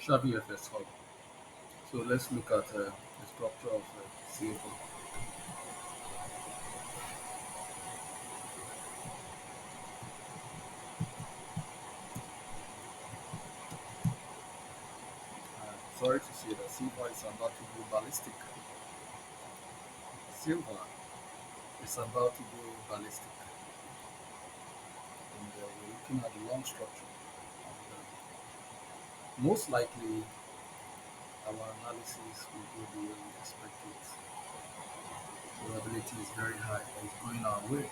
FS hub. So let's look at the structure of silver. Sorry to say that silver is about to go ballistic. Silver is about to go ballistic. And we're looking at the long structure. And, most likely, our analysis will go the way we expect it. Probability is very high that it's going our way.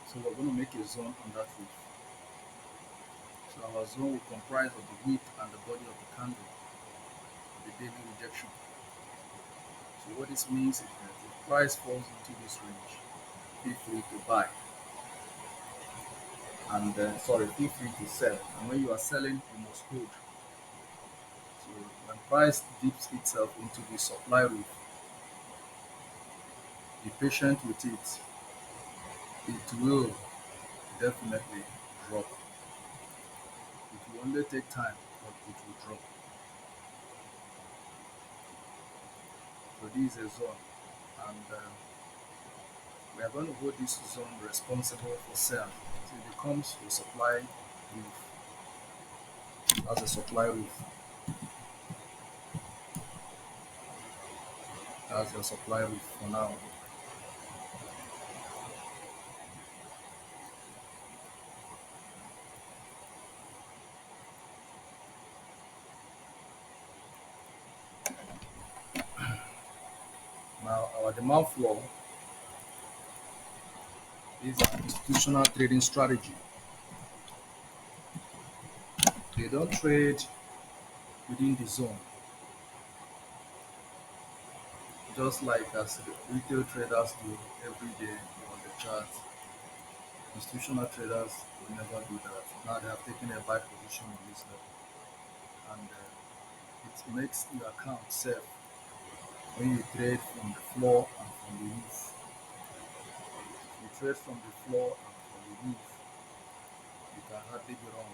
So we're going to make a zone on that roof. So our zone will comprise of the width and the body of the candle, the daily rejection. So what this means is that if price falls into this range, feel free to buy. And feel free to sell. And when you are selling, you must hold. So when price dips itself into the supply roof, be patient with it. It will definitely drop. It will only take time, but it will drop. So this is a zone, and we are going to hold this zone responsible for sale. So it becomes a supply roof. That's a supply roof. That's your supply roof for now. Now our demand floor is an institutional trading strategy. They don't trade within the zone, just like as the retail traders do every day on the chart. Institutional traders will never do that. Now they have taken a buy position on this level, and it makes your account safe when you trade from the floor and from the roof. If you trade from the floor and from the roof, you can hardly be wrong.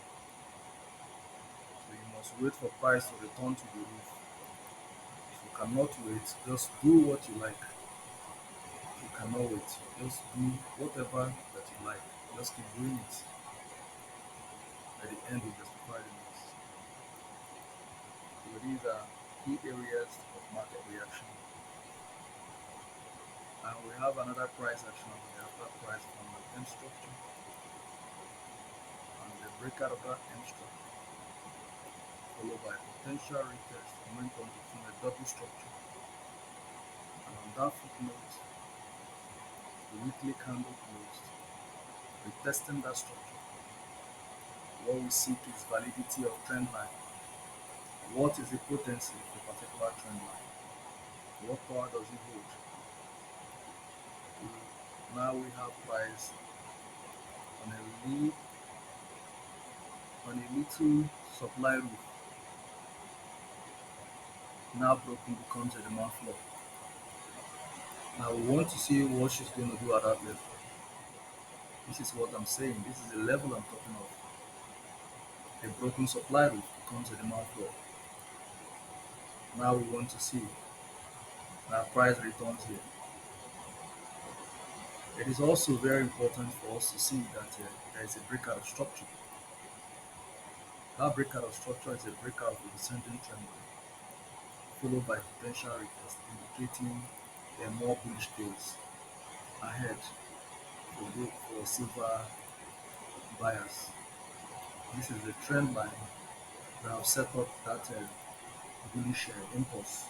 So you must wait for price to return to the roof. If you cannot wait, just do what you like. If you cannot wait, just do whatever that you like. Just keep doing it. At the end, you justify the loss. So these are key areas of market reaction. And we have another price action. We have that price from the M structure and the breakout of that M structure, followed by potential retest momentum to form a double structure. And on that footnote, the weekly candle closed, retesting that structure. What we seek is validity of trend line. What is the potency of a particular trend line? What power does it hold? Now we have price on a little supply roof. Now broken becomes a demand floor. Now we want to see what she's going to do at that level. This is what I'm saying. This is the level I'm talking of. A broken supply roof becomes a demand floor. Now we want to see that price returns here. It is also very important for us to see that there is a breakout of structure. That breakout of structure is a breakout of the descending trend line, followed by potential retest, indicating a more bullish days ahead for silver buyers. This is the trend line we have set up that bullish impulse.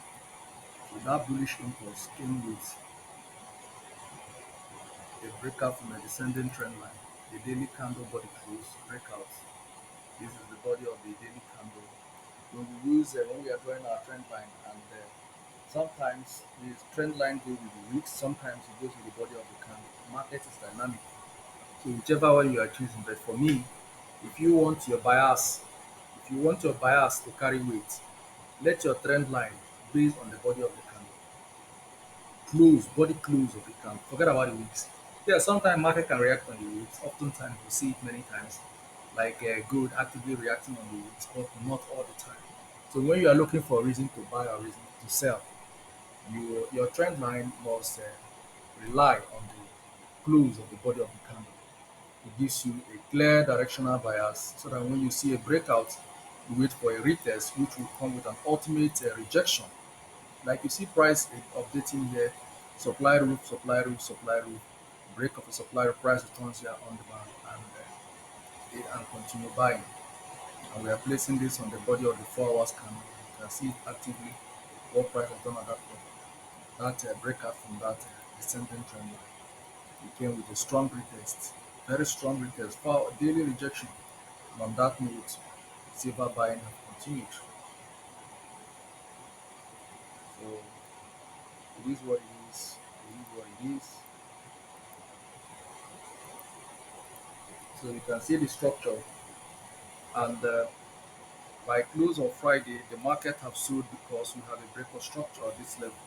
So that bullish impulse came with a breakout from a descending trend line, a daily candle body close breakout. This is the body of the daily candle. When we are drawing our trend line, and sometimes the trend line goes with the wicks, sometimes it goes with the body of the candle. Market is dynamic, so whichever one you are choosing. But for me, if you want your bias, if you want your bias to carry weight, let your trend line based on the body of the candle. Close, body close of the candle. Forget about the wicks. Yeah, sometimes market can react on the wicks. Oftentimes we see it many times, like gold actively reacting on the wicks, but not all the time. So when you are looking for a reason to buy or reason to sell, your trend line must rely on the close of the body of the candle. It gives you a clear directional bias so that when you see a breakout, you wait for a retest, which will come with an ultimate rejection. Like you see price updating here, supply roof, supply roof, supply roof, break of a supply roof, price returns here on demand, and continue buying. And we are placing this on the body of the 4 hours candle. You can see it actively what price has done at that point. That breakout from that descending trend line. It came with a strong retest, very strong retest, for daily rejection. And on that note, silver buying have continued. So it is what it is. It is what it is. So you can see the structure, and by close of Friday, the market have sold because we have a break of structure at this level.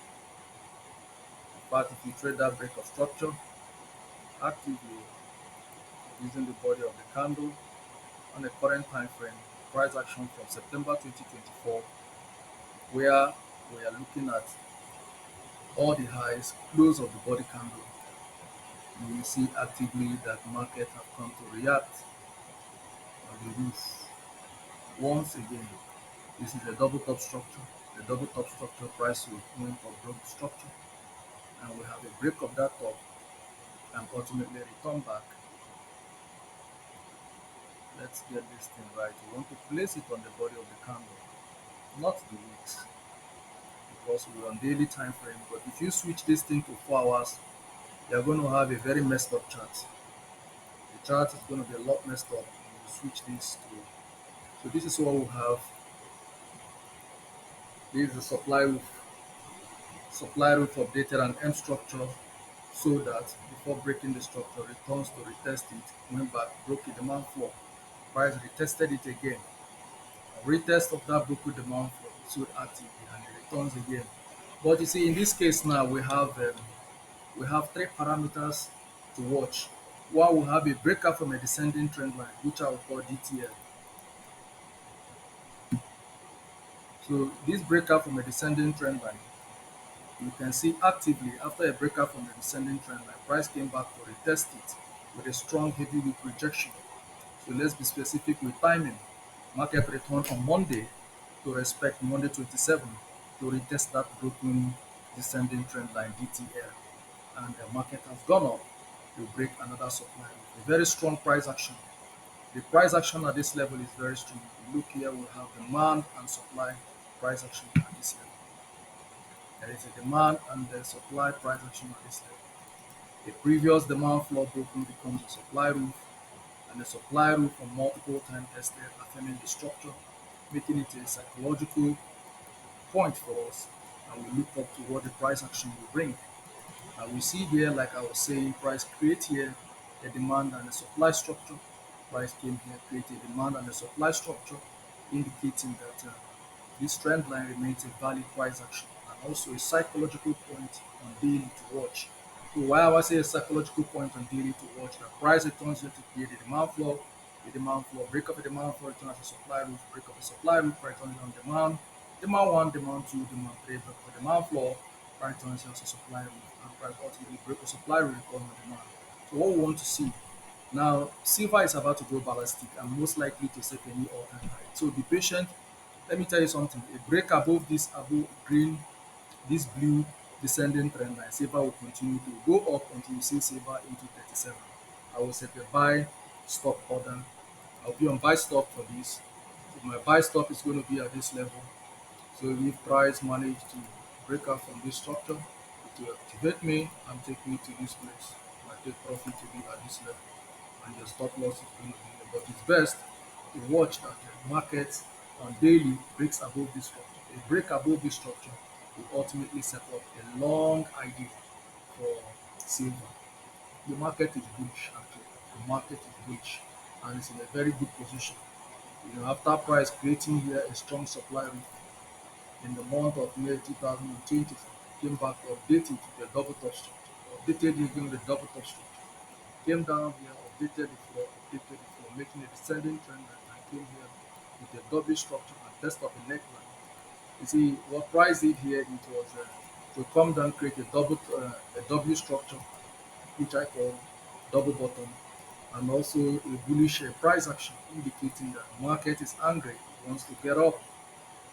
But if you trade that break of structure actively using the body of the candle on the current time frame, price action from September 2024, where we are looking at all the highs, close of the body candle, you will see actively that market have come to react on the roof. Once again, this is a double top structure. The double top structure price will point for broke structure, and we have a break of that top and ultimately return back. Let's get this thing right. We want to place it on the body of the candle, not the wicks, because we're on daily time frame. But if you switch this thing to 4 hours, you're going to have a very messed up chart. The chart is going to be a lot messed up when you switch this to. So this is what we have. This is the supply roof updated and M structure, so that before breaking the structure, returns to retest it, went back, broke the demand floor, price retested it again. A retest of that broke demand floor, sold actively, and it returns again. But you see, in this case now, we have three parameters to watch. One will have a breakout from a descending trend line, which I will call DTL. So this breakout from a descending trend line, you can see actively after a breakout from the descending trend line, price came back to retest it with a strong heavy weak rejection. So let's be specific with timing. Market returned on Monday to respect Monday 27 to retest that broken descending trend line DTL, and the market has gone up to break another supply. A very strong price action. The price action at this level is very strong. If you look here, we have demand and supply price action at this level. There is a demand and the supply price action at this level. The previous demand floor broken becomes a supply roof, and the supply roof on multiple time tested, affirming the structure, making it a psychological point for us, and we look up to what the price action will bring. And we see here, like I was saying, price create here a demand and a supply structure. Price came here, create a demand and a supply structure, indicating that this trend line remains a valid price action and also a psychological point on daily to watch. So why I say a psychological point on daily to watch, that price returns here to create a demand floor, break up a demand floor, return as a supply roof, break up a supply roof, price returns on demand, demand one, demand two, demand three, break up a demand floor, price returns here as a supply roof, and price ultimately break a supply roof, return on demand. So what we want to see now, silver is about to go ballistic and most likely to set a new all-time high. So be patient. Let me tell you something. A break above this, above green, this blue descending trend line, silver will continue to go up until you see silver into 37. I will set a buy stop order. I'll be on buy stop for this. So My buy stop is going to be at this level. So if price manage to break out from this structure, it will activate me and take me to this place. My take profit to be at this level, and your stop loss is going to be here. But it's best to watch that the market on daily breaks above this structure. A break above this structure will ultimately set up a long idea for silver. The market is bullish actually. The market is bullish and it's in a very good position. After price creating here a strong supply reef in the month of May 2024, came back to update it with a double top structure, updated again with a double top structure, came down here, updated the floor, making a descending trend line, and came here with a double structure and test of a neckline. You see, what price did here, it was to come down, create a W structure, which I call double bottom, and also a bullish price action, indicating that the market is angry, it wants to get up.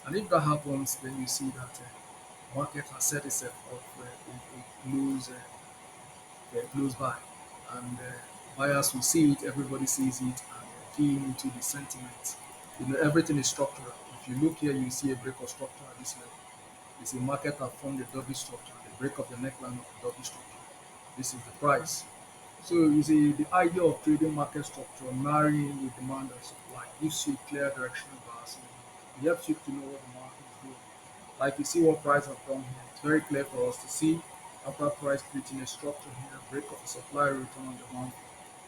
And if that happens, then you see that market has set itself up for a close buy. And buyers will see it, everybody sees it, and key into the sentiment. Everything is structural. If you look here, you see a break of structure at this level. You see market have formed a double structure, the break of the neckline of the double structure. This is the price. So you see the idea of trading market structure, marrying with demand and supply, gives you clear directional bars. It helps you to know what the market is doing. Like you see what price have done here. It's very clear for us to see after price creating a structure here, break of the supply return on demand,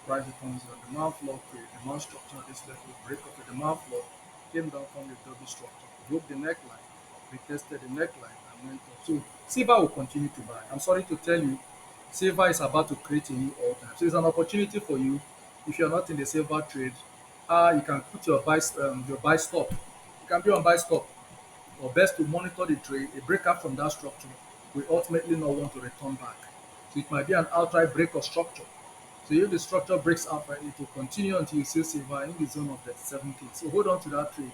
price returns on demand floor, create demand structure at this level, break of the demand floor, came down from the double structure, broke the neckline, retested the neckline, and went up. So silver will continue to buy. I'm sorry to tell you, silver is about to create a new all-time. So it's an opportunity for you. If you're not in the silver trade, you can put your buy stop. You can be on buy stop, or best to monitor the trade. A breakout from that structure will ultimately not want to return back. So it might be an outright break of structure. So if the structure breaks out, right, it will continue until you see silver in the zone of the 7K. So hold on to that trade.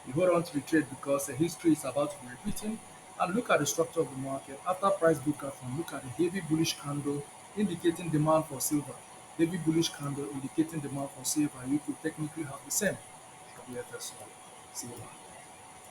You hold on to the trade because the history is about to be repeating. And look at the structure of the market. After price breakout from, look at the heavy bullish candle indicating demand for silver. Heavy bullish candle indicating demand for silver. You could technically have the same. WFS silver.